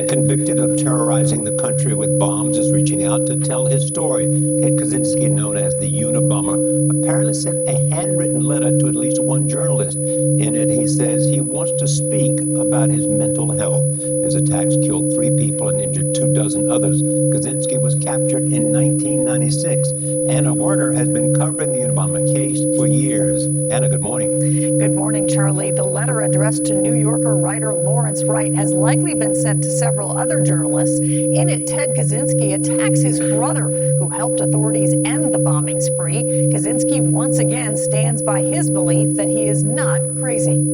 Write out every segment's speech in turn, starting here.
Convicted of terrorizing the country with bombs is reaching out to tell his story. Ted Kaczynski, known as the Unabomber, apparently sent a handwritten letter to at least one journalist. In it, he says he wants to speak about his mental health. His attacks killed 3 people and injured 24 others. Kaczynski was captured in 1996. Anna Werner has been covering the Unabomber case for years. Anna, good morning. Good morning, Charlie. The letter addressed to New Yorker writer Lawrence Wright has likely been sent to several other journalists. In it, Ted Kaczynski attacks his brother, who helped authorities end the bombing spree. Kaczynski once again stands by his belief that he is not crazy.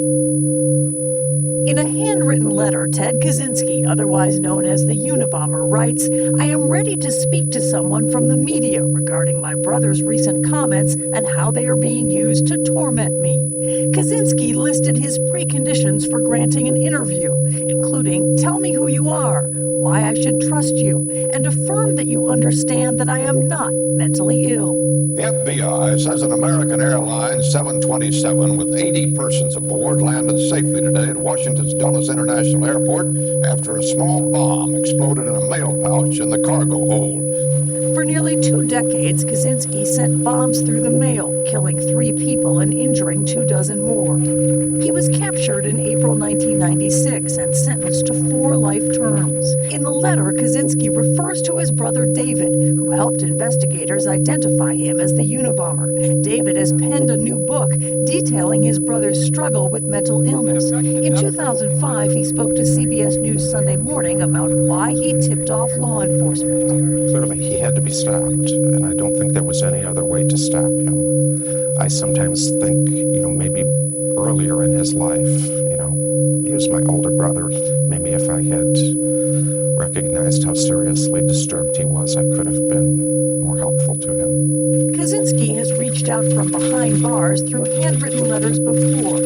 In a handwritten letter, Ted Kaczynski, otherwise known as the Unabomber, writes, "I am ready to speak to someone from the media regarding my brother's recent comments and how they are being used to torment me." Kaczynski listed his preconditions for granting an interview, including, "Tell me who you are, why I should trust you, and affirm that you understand that I am not mentally ill." The FBI says an American Airlines 727 with 80 persons aboard landed safely today at Washington's Dulles International Airport after a small bomb exploded in a mail pouch in the cargo hold. For nearly 2 decades, Kaczynski sent bombs through the mail, killing 3 people and injuring 24 more. He was captured in April 1996 and sentenced to 4 life terms. In the letter, Kaczynski refers to his brother David, who helped investigators identify him as the Unabomber. David has penned a new book detailing his brother's struggle with mental illness. In 2005, he spoke to CBS News Sunday Morning about why he tipped off law enforcement. Clearly, he had to be stopped, and I don't think there was any other way to stop him. I sometimes think, maybe earlier in his life, he was my older brother. Maybe if I had recognized how seriously disturbed he was, I could have been more helpful to him. Kaczynski has reached out from behind bars through handwritten letters before.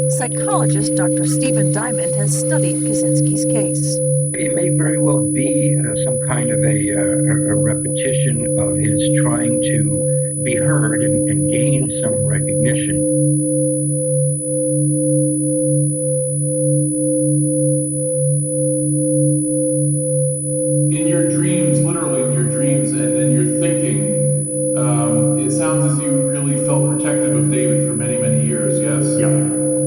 Psychologist Dr. Stephen Diamond has studied Kaczynski's case. It may very well be some kind of a repetition of his trying to be heard and gain some recognition. In your dreams, literally in your dreams and in your thinking, it sounds as you really felt protective of David for many, many years, yes? Yeah.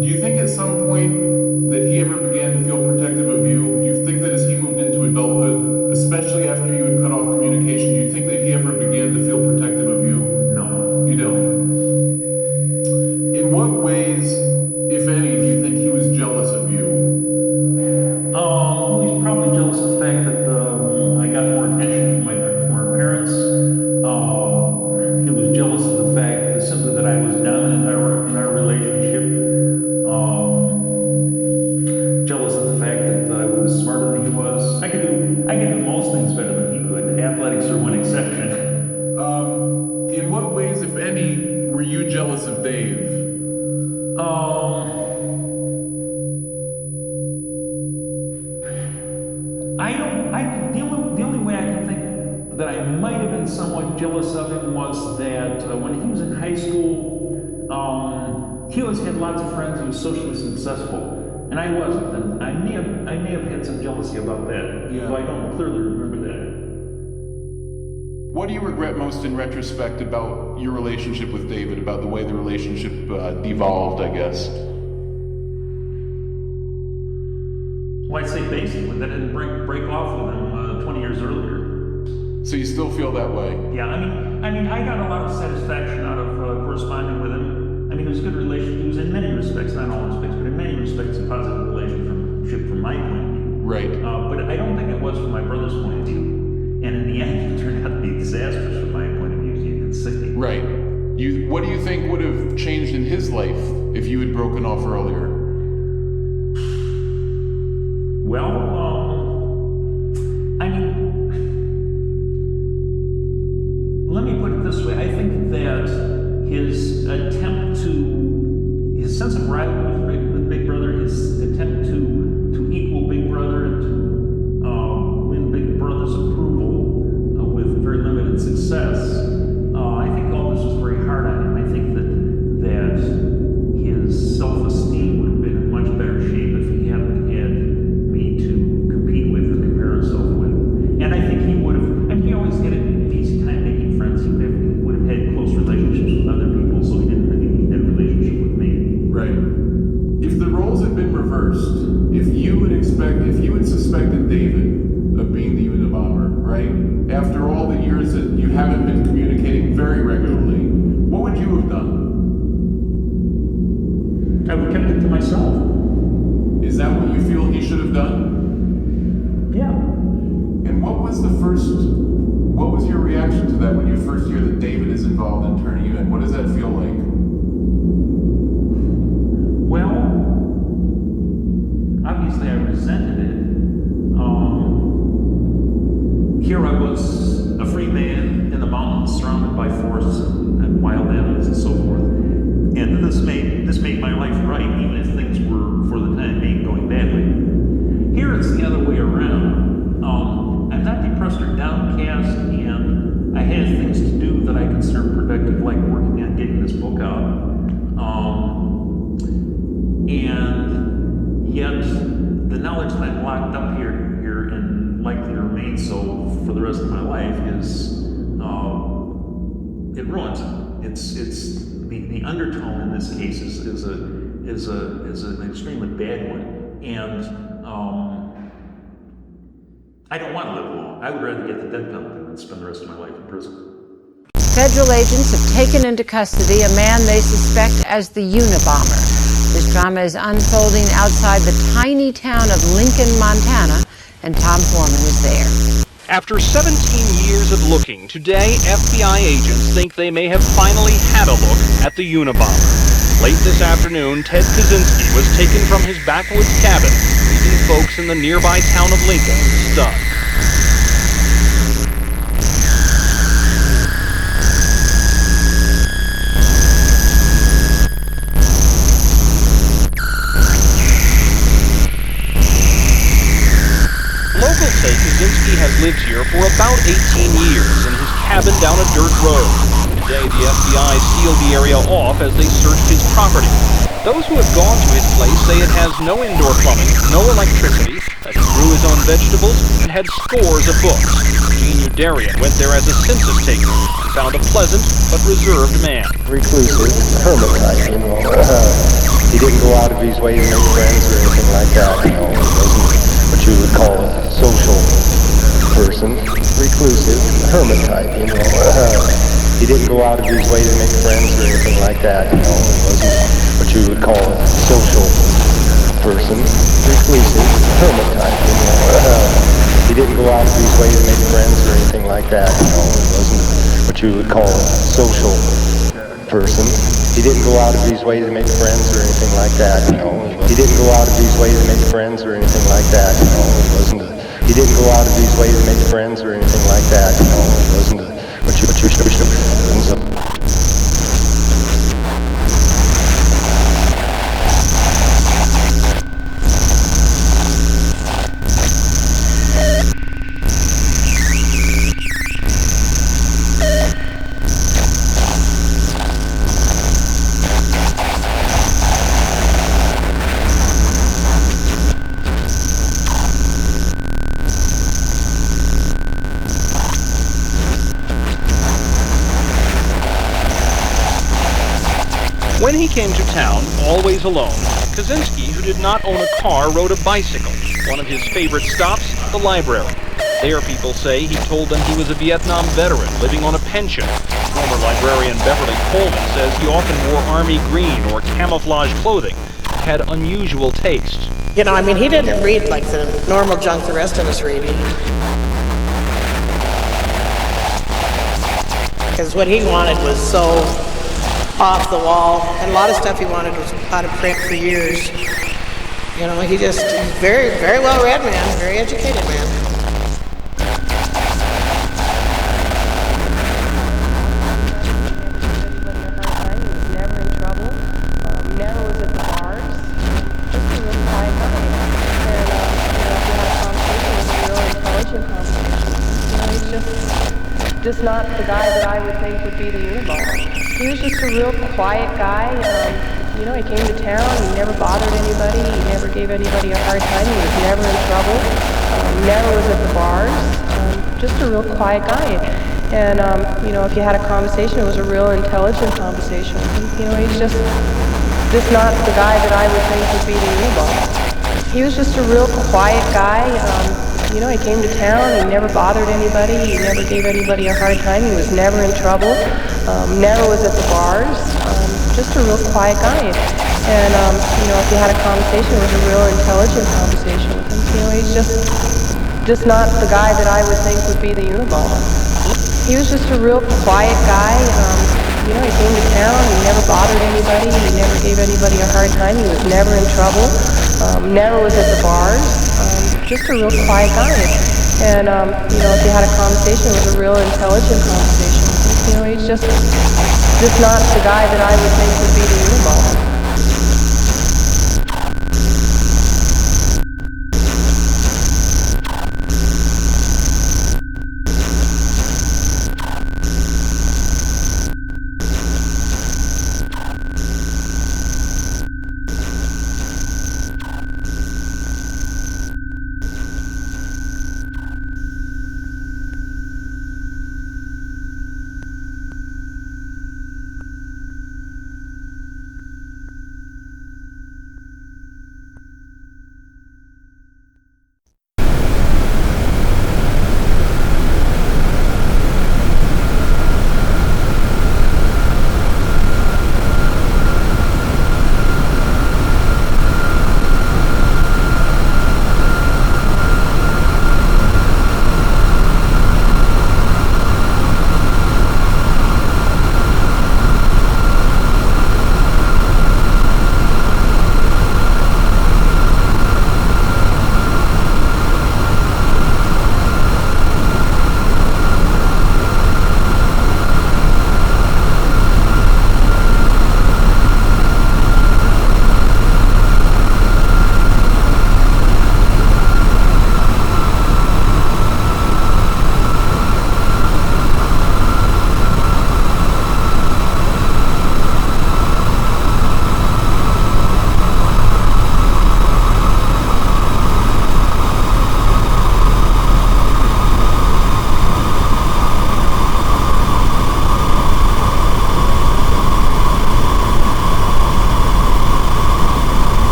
Do you think at some point that he ever began to feel protective of you? Do you think that as he moved into adulthood, especially after you had cut off communication, do you think that he ever began to feel protective of you? No. You don't? In what ways, if any, do you think he was jealous of you? He's probably jealous of the fact that I got more attention from our parents. He was jealous of the fact that simply that I was dominant in our relationship. Jealous of the fact that I was smarter than he was. I could do most things better than he could. Athletics are one exception. In what ways, if any, were you jealous of Dave? The only way I can think that I might have been somewhat jealous of him was that when he was in high school, he always had lots of friends. He was socially successful, and I wasn't. And I may have had some jealousy about that. Yeah. Though I don't clearly remember that. What do you regret most in retrospect about your relationship with David, about the way the relationship devolved, I guess? Well, I'd say basically that I didn't break off with him 20 years earlier. So you still feel that way? Yeah, I mean, I got a lot of satisfaction out of corresponding with him. I mean, it was a good relationship. It was in many respects, not all respects, but in many respects, a positive relationship from my point of view. Right. But I don't think it was from my brother's point of view. And in the end, it turned out to be disastrous from my point of view, as you can see. Right. What do you think would have changed in his life if you had broken off earlier? Well, I mean, let me put it this way. I think that his attempt his sense of rivalry with Big Brother, his attempt to equal Big Brother and to win Big Brother's approval with very limited success. I think all this was very hard on him. I think that his self-esteem would have been in much better shape if he hadn't had me to compete with and compare himself with. And I think he would have, and he always had an easy time making friends. He would have had close relationships with other people, so he didn't really need that relationship with me. Right. If the roles had been reversed, if you had suspected David of being the Unabomber, right? After all the years that you haven't been communicating very regularly, what would you have done? I would have kept it to myself. Is that what you feel he should have done? Yeah. And what was your reaction to that when you first hear that David is involved in turning you in? What does that feel like? Well, obviously I resented it. Here I was, a free man in the mountains, surrounded by forests and wild animals and so forth. And this made my life right, even if things were, for the time being, going badly. Here it's the other way around. I'm not depressed or downcast, and I have things to do that I consider productive, like working on getting this book out. And yet, the knowledge that I'm locked up here and likely to remain so for the rest of my life is, it ruins it. It's the undertone in this case is an extremely bad one, and I don't want to live long. I would rather get the death penalty than spend the rest of my life in prison. Federal agents have taken into custody a man they suspect as the Unabomber. This drama is unfolding outside the tiny town of Lincoln, Montana, and Tom Foreman is there. After 17 years of looking, today FBI agents think they may have finally had a look at the Unabomber. Late this afternoon, Ted Kaczynski was taken from his backwoods cabin, leaving folks in the nearby town of Lincoln stunned. Locals say Kaczynski has lived here for about 18 years in his cabin down a dirt road. Today, the FBI sealed the area off as they searched his property. Those who have gone to his place say it has no indoor plumbing, no electricity, that he grew his own vegetables, and had scores of books. Gene Udarian went there as a census taker and found a pleasant but reserved man. Reclusive, hermit type, you know. He didn't go out of his way to make friends or anything like that, you know. He wasn't what you would call a social person. Reclusive, hermit type, you know. He didn't go out of his way to make friends or anything like that, you know. He wasn't what you would call a social person. Reclusive, hermit type, you know. He didn't go out of his way to make friends or anything like that, you know. He wasn't what you would call a social person. He didn't go out of his way to make friends or anything like that, you know. He didn't go out of his way to make friends or anything like that, you know. He wasn't. He didn't go out of his way to make friends or anything like that, you know. He wasn't what you When he came to town, always alone, Kaczynski, who did not own a car, rode a bicycle. One of his favorite stops, the library. There, people say, he told them he was a Vietnam veteran living on a pension. Former librarian Beverly Coleman says he often wore army green or camouflage clothing, had unusual taste. You know, I mean, he didn't read like the normal junk the rest of us read. Because what he wanted was so off the wall, and a lot of stuff he wanted was out of print for years. You know, he's very, very well read man, very educated man. Never in trouble. think would be the Unabomber. He was just a real quiet guy. He came to town, he never bothered anybody, he never gave anybody a hard time, he was never in trouble, never was at the bars, just a real quiet guy. And, if you had a conversation, it was a real intelligent conversation with him. He's just not the guy that I would think would be the Unabomber. He was just a real quiet guy. He came to town, he never bothered anybody, he never gave anybody a hard time, he was never in trouble, never was at the bars, just a real quiet guy. And, if you had a conversation, it was a real intelligent conversation with him. He's just not the guy that I would think would be the Unabomber. He was just a real quiet guy. He came to town, he never bothered anybody, he never gave anybody a hard time, he was never in trouble, never was at the bars, just a real quiet guy. And, if you had a conversation, it was a real intelligent conversation with him. He's just not the guy that I would think would be the Unabomber.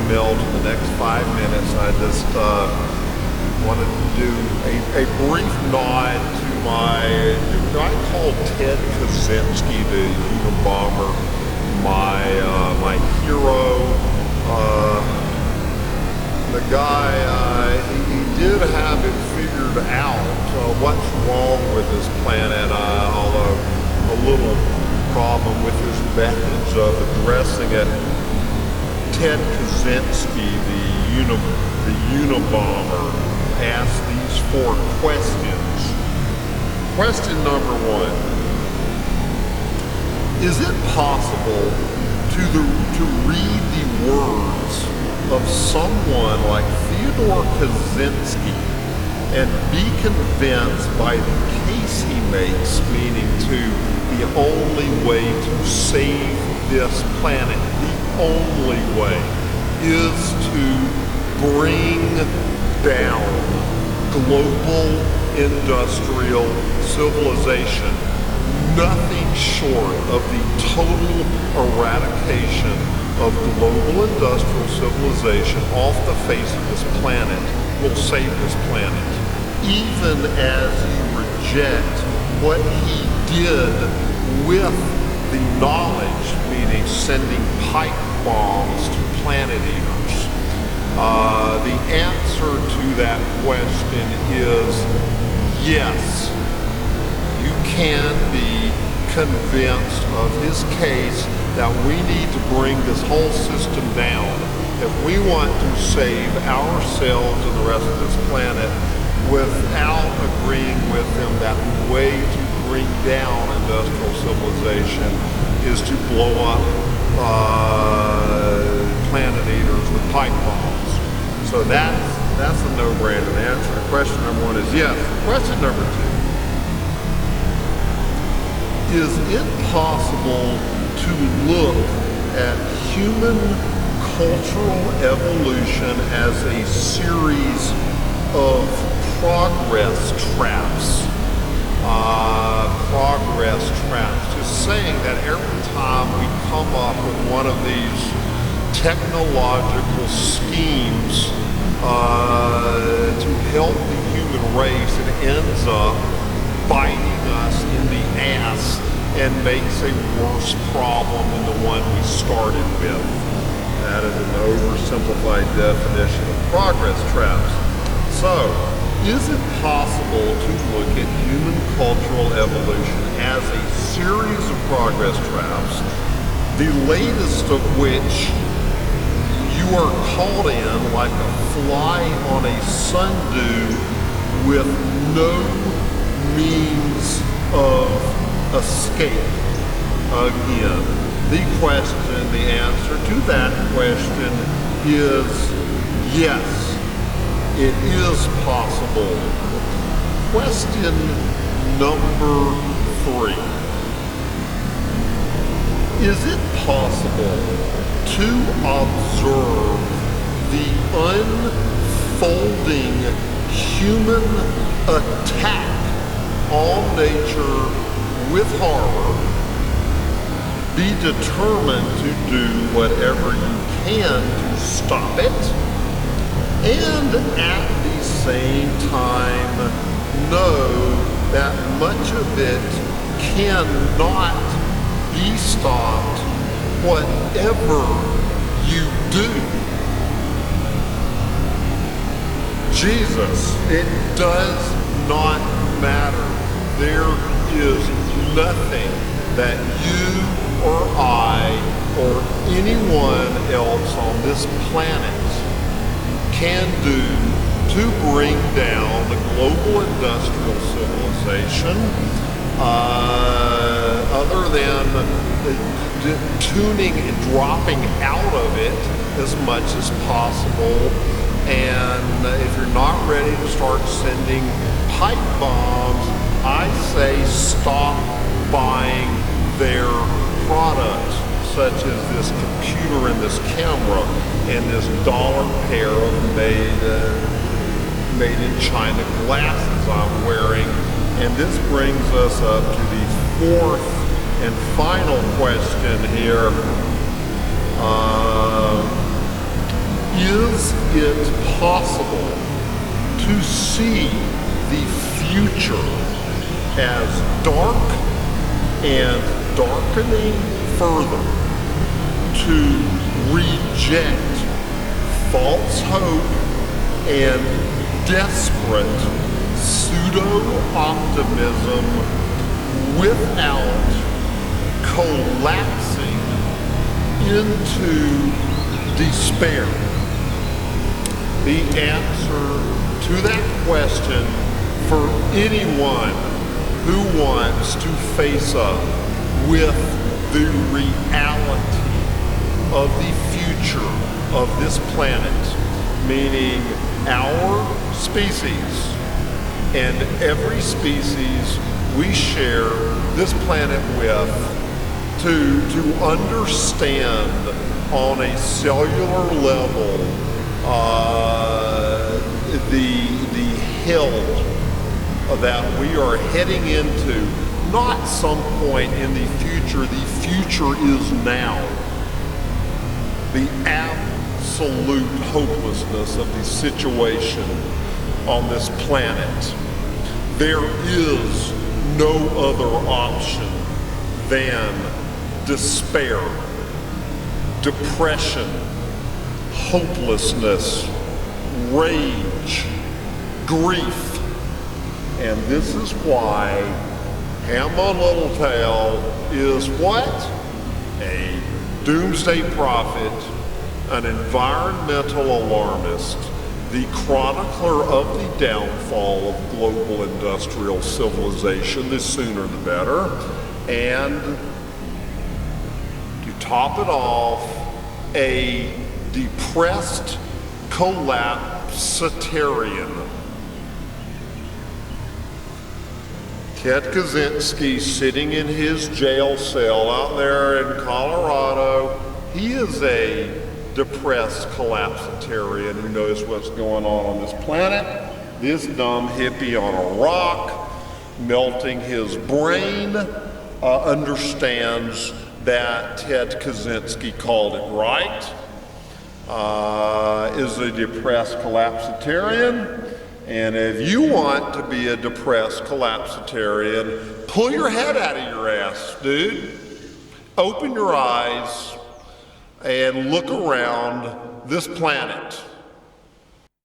meld in the next 5 minutes. I just wanted to do a brief nod to my, I call Ted Kaczynski, the Unabomber, my hero. The guy, he did have it figured out what's wrong with this planet, although a little problem with his methods of addressing it. Ted Kaczynski, the Unabomber, asked these 4 questions. Question number 1. Is it possible to read the words of someone like Theodore Kaczynski and be convinced by the case he makes, meaning the only way to save this planet, the only way, is to bring down global industrial civilization, nothing short of the total eradication of global industrial civilization off the face of this planet will save this planet, even as you reject what he did with the knowledge, meaning sending pipe bombs to planet eaters. The answer to that question is yes. You can be convinced of his case that we need to bring this whole system down if we want to save ourselves and the rest of this planet, without agreeing with him that the way to bring down industrial civilization is to blow up planet eaters with pipe bombs. So that's a no-brainer. The answer to question number 1 is yes. Question number 2. Is it possible to look at human cultural evolution as a series of progress traps? Just saying that every time we come up with one of these technological schemes to help the human race, it ends up biting us in the ass and makes a worse problem than the one we started with. That is an oversimplified definition of progress traps. So, is it possible to look at human cultural evolution as a series of progress traps, the latest of which you are caught in like a fly on a sundew with no means of escape? Again, the answer to that question is yes. It is possible. Question number 3. Is it possible to observe the unfolding human attack on nature with horror, be determined to do whatever you can to stop it, and at the same time know that much of it cannot be stopped whatever you do? Jesus, it does not matter. There is nothing that you or I or anyone else on this planet can do to bring down the global industrial civilization, other than tuning and dropping out of it as much as possible. And if you're not ready to start sending pipe bombs, I say stop buying their products, such as this computer and this camera and this dollar pair of made in China glasses I'm wearing. And this brings us up to the 4th and final question here. is it possible to see the future as dark and darkening further, to reject false hope and desperate pseudo-optimism without collapsing into despair? The answer to that question for anyone who wants to face up with the reality of the future of this planet, meaning our species and every species we share this planet with, to understand on a cellular level the hell that we are heading into, not some point in the future is now. The absolute hopelessness of the situation on this planet. There is no other option than despair, depression, hopelessness, rage, grief. And this is why Ham on Littletail is what? A doomsday prophet, an environmental alarmist, the chronicler of the downfall of global industrial civilization, the sooner the better, and to top it off, a depressed collapsitarian. Ted Kaczynski, sitting in his jail cell out there in Colorado, he is a depressed collapsitarian who knows what's going on this planet. This dumb hippie on a rock, melting his brain, understands that Ted Kaczynski called it right, is a depressed collapsitarian. And if you want to be a depressed collapsitarian, pull your head out of your ass, dude. Open your eyes and look around this planet.